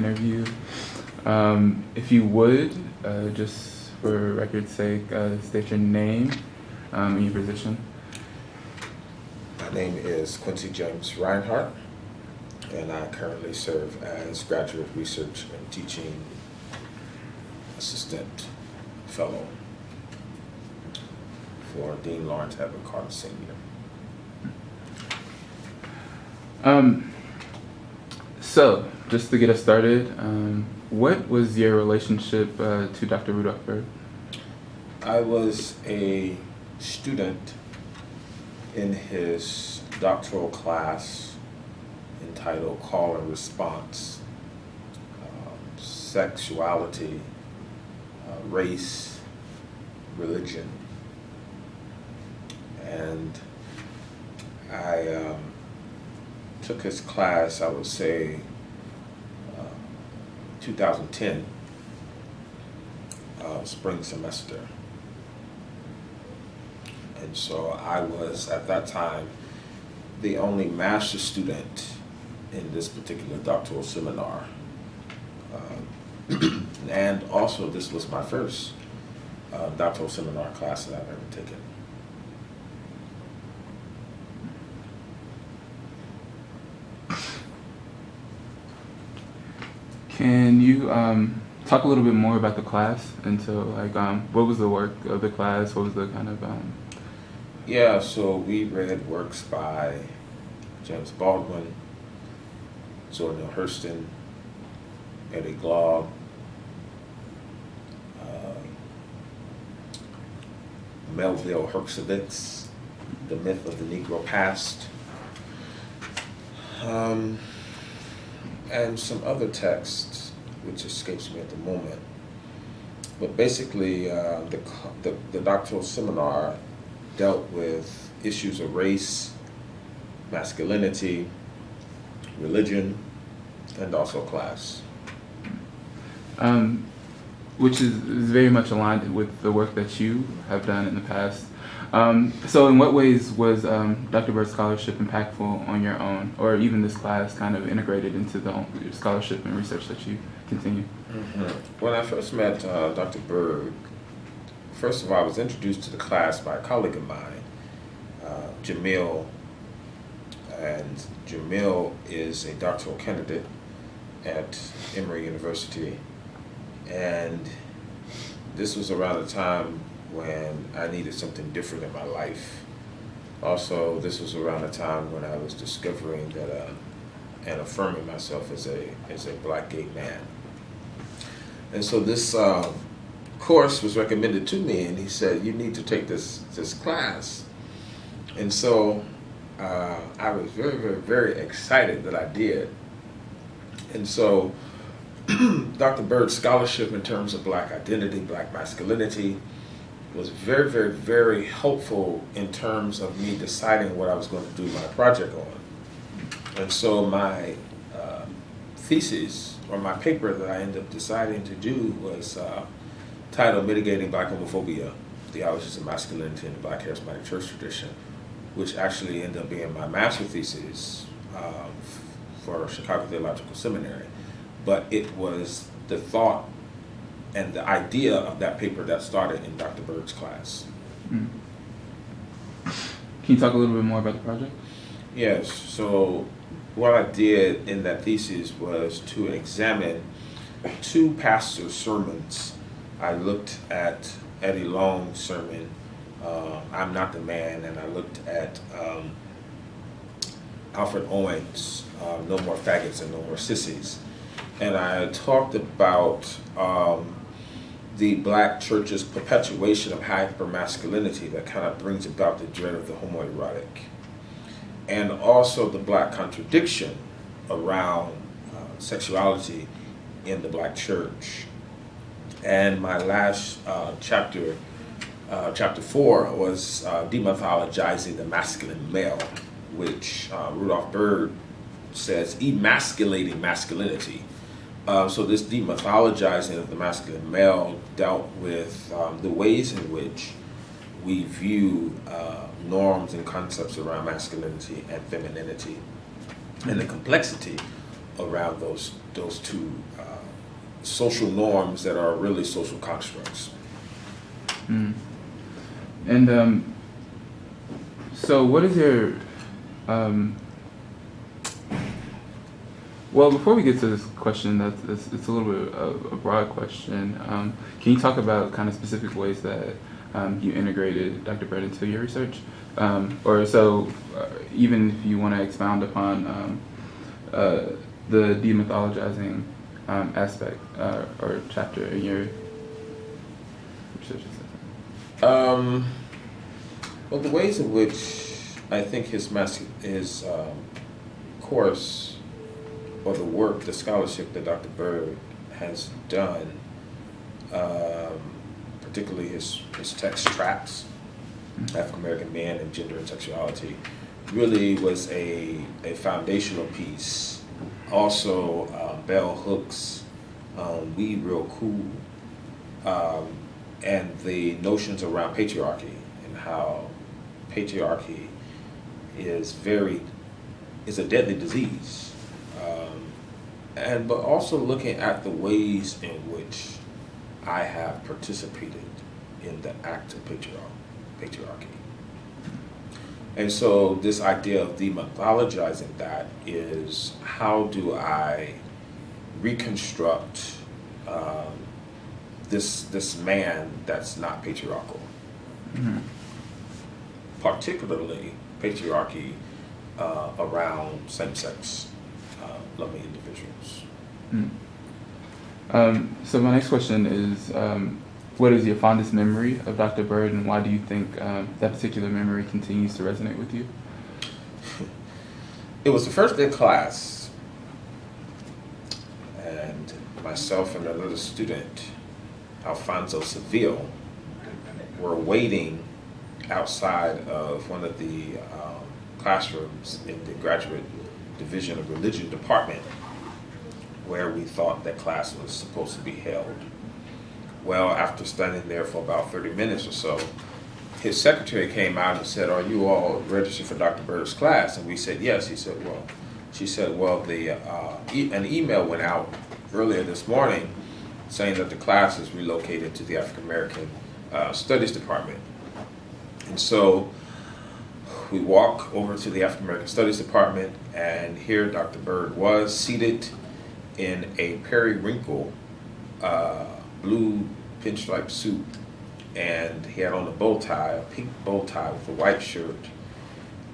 interview. If you would, just for record's sake, state your name and your position. My name is Quincy James Reinhardt, and I currently serve as Graduate Research and Teaching Assistant Fellow for Dean Lawrence Edward Carter Sr. So, just to get us started, what was your relationship to Dr. Rudolph Bird? I was a student in his doctoral class entitled Call and Response, Sexuality, Race, Religion. And I took his class, I would say, 2010, spring semester. And so I was, at that time, the only master's student in this particular doctoral seminar. And also, this was my first doctoral seminar class that I've ever taken. Can you talk a little bit more about the class? And so, like, what was the work of the class? What was the kind of... Yeah, so we read works by James Baldwin, Zora Neale Hurston, Eddie Glaude, Melville Herxovitz, The Myth of the Negro Past, and some other texts, which escapes me at the moment. But basically, the doctoral seminar dealt with issues of race, masculinity, religion, and also class. Which is very much aligned with the work that you have done in the past. So in what ways was Dr. Bird's scholarship impactful on your own, or even this class kind of integrated into the scholarship and research that you continue? Mm-hmm. When I first met Dr. Bird, first of all, I was introduced to the class by a colleague of mine, Jamil, and Jamil is a doctoral candidate at Emory University, and this was around the time when I needed something different in my life. Also, this was around the time when I was discovering that and affirming myself as a black gay man. And so this course was recommended to me, and he said, you need to take this class. And so I was very, very, very excited that I did. And so Dr. Bird's scholarship in terms of black identity, black masculinity, was very, very, very helpful in terms of me deciding what I was going to do my project on. And so my thesis, or my paper that I ended up deciding to do, was titled Mitigating Black Homophobia, Theologies of Masculinity in the Black Charismatic Church Tradition, which actually ended up being my master thesis for Chicago Theological Seminary. But it was the thought and the idea of that paper that started in Dr. Bird's class. Mm. Can you talk a little bit more about the project? Yes, so what I did in that thesis was to examine two pastors' sermons. I looked at Eddie Long's sermon, I'm Not the Man, and I looked at Alfred Owens' No More Faggots and No More Sissies. And I talked about the black church's perpetuation of hypermasculinity that kind of brings about the dread of the homoerotic, and also the black contradiction around sexuality in the black church. And my last chapter, chapter 4, was demythologizing the masculine male, which Rudolph Bird says emasculating masculinity. So this demythologizing of the masculine male dealt with the ways in which we view norms and concepts around masculinity and femininity, and the complexity around those two social norms that are really social constructs. Mm. And so what is your well, before we get to this question, it's a little bit of a broad question. Can you talk about kind of specific ways that you integrated Dr. Bird into your research? Or so, even if you want to expound upon the demythologizing aspect or chapter in your research. Well, the ways in which I think his course, or the work, the scholarship that Dr. Bird has done, particularly his text tracts, African American Man and Gender and Sexuality, really was a foundational piece. Also, Bell Hooks, We Real Cool, and the notions around patriarchy and how patriarchy is a deadly disease. But also looking at the ways in which I have participated in the act of patriarchy. And so this idea of demythologizing that is, how do I reconstruct this man that's not patriarchal? Mm-hmm. Particularly patriarchy around same-sex loving individuals. So my next question is, what is your fondest memory of Dr. Bird, and why do you think that particular memory continues to resonate with you? It was the first day of class, and myself and another student, Alfonso Seville, were waiting outside of one of the classrooms in the graduate division of religion department, where we thought that class was supposed to be held. Well, after standing there for about 30 minutes or so, his secretary came out and said, "Are you all registered for Dr. Bird's class?" And we said, "Yes." She said, an email went out earlier this morning saying that the class is relocated to the African American Studies Department. And so we walk over to the African American Studies Department, and here Dr. Bird was seated in a periwinkle blue pinstripe suit, and he had on a pink bow tie with a white shirt,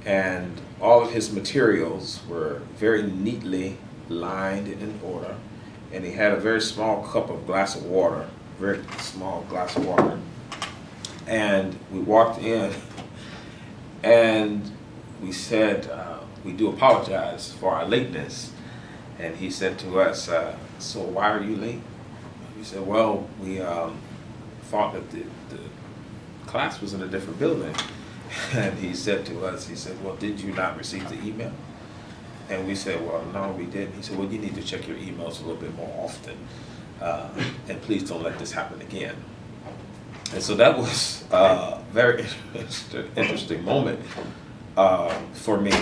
and all of his materials were very neatly lined and in order, and he had a very small glass of water, and we walked in, and we said, "We do apologize for our lateness." And he said to us, "So why are you late?" We said, "Well, we thought that the class was in a different building." And he said to us, "Well, did you not receive the email?" And we said, "Well, no, we didn't." He said, "Well, you need to check your emails a little bit more often, and please don't let this happen again." And so that was a very interesting moment for me.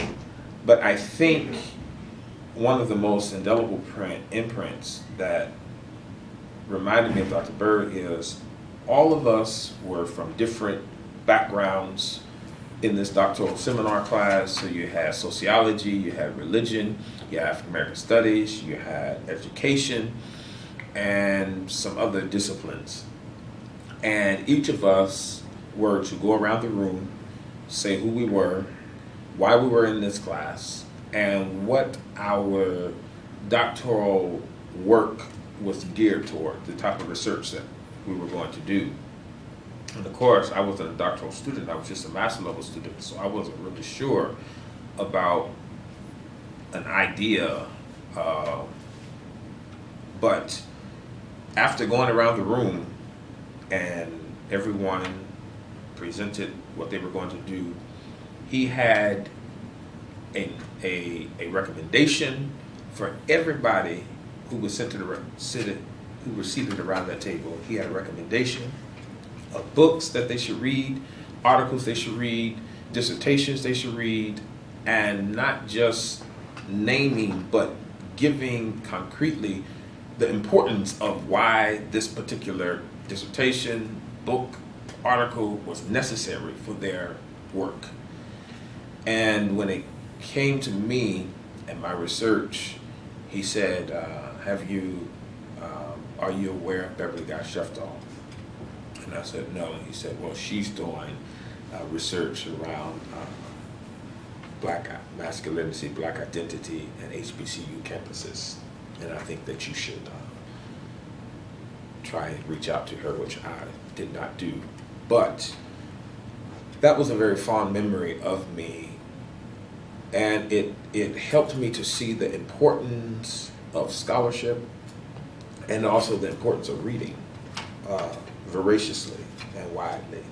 But I think one of the most indelible imprints that reminded me of Dr. Bird is all of us were from different backgrounds in this doctoral seminar class. So you had sociology, you had religion, you had African American studies, you had education, and some other disciplines. And each of us were to go around the room, say who we were, why we were in this class, and what our doctoral work was geared toward, the type of research that we were going to do. And of course, I wasn't a doctoral student, I was just a master level student, so I wasn't really sure about an idea. But after going around the room and everyone presented what they were going to do, he had a recommendation for everybody who was seated around that table. He had a recommendation of books that they should read, articles they should read, dissertations they should read, and not just naming, but giving concretely the importance of why this particular dissertation, book, article was necessary for their work. And when it came to me and my research, he said, are you aware of Beverly Guy Sheftall? And I said, no. He said, well, she's doing research around black masculinity, black identity, and HBCU campuses. And I think that you should try and reach out to her, which I did not do. But that was a very fond memory of me. And it helped me to see the importance of scholarship and also the importance of reading voraciously and widely.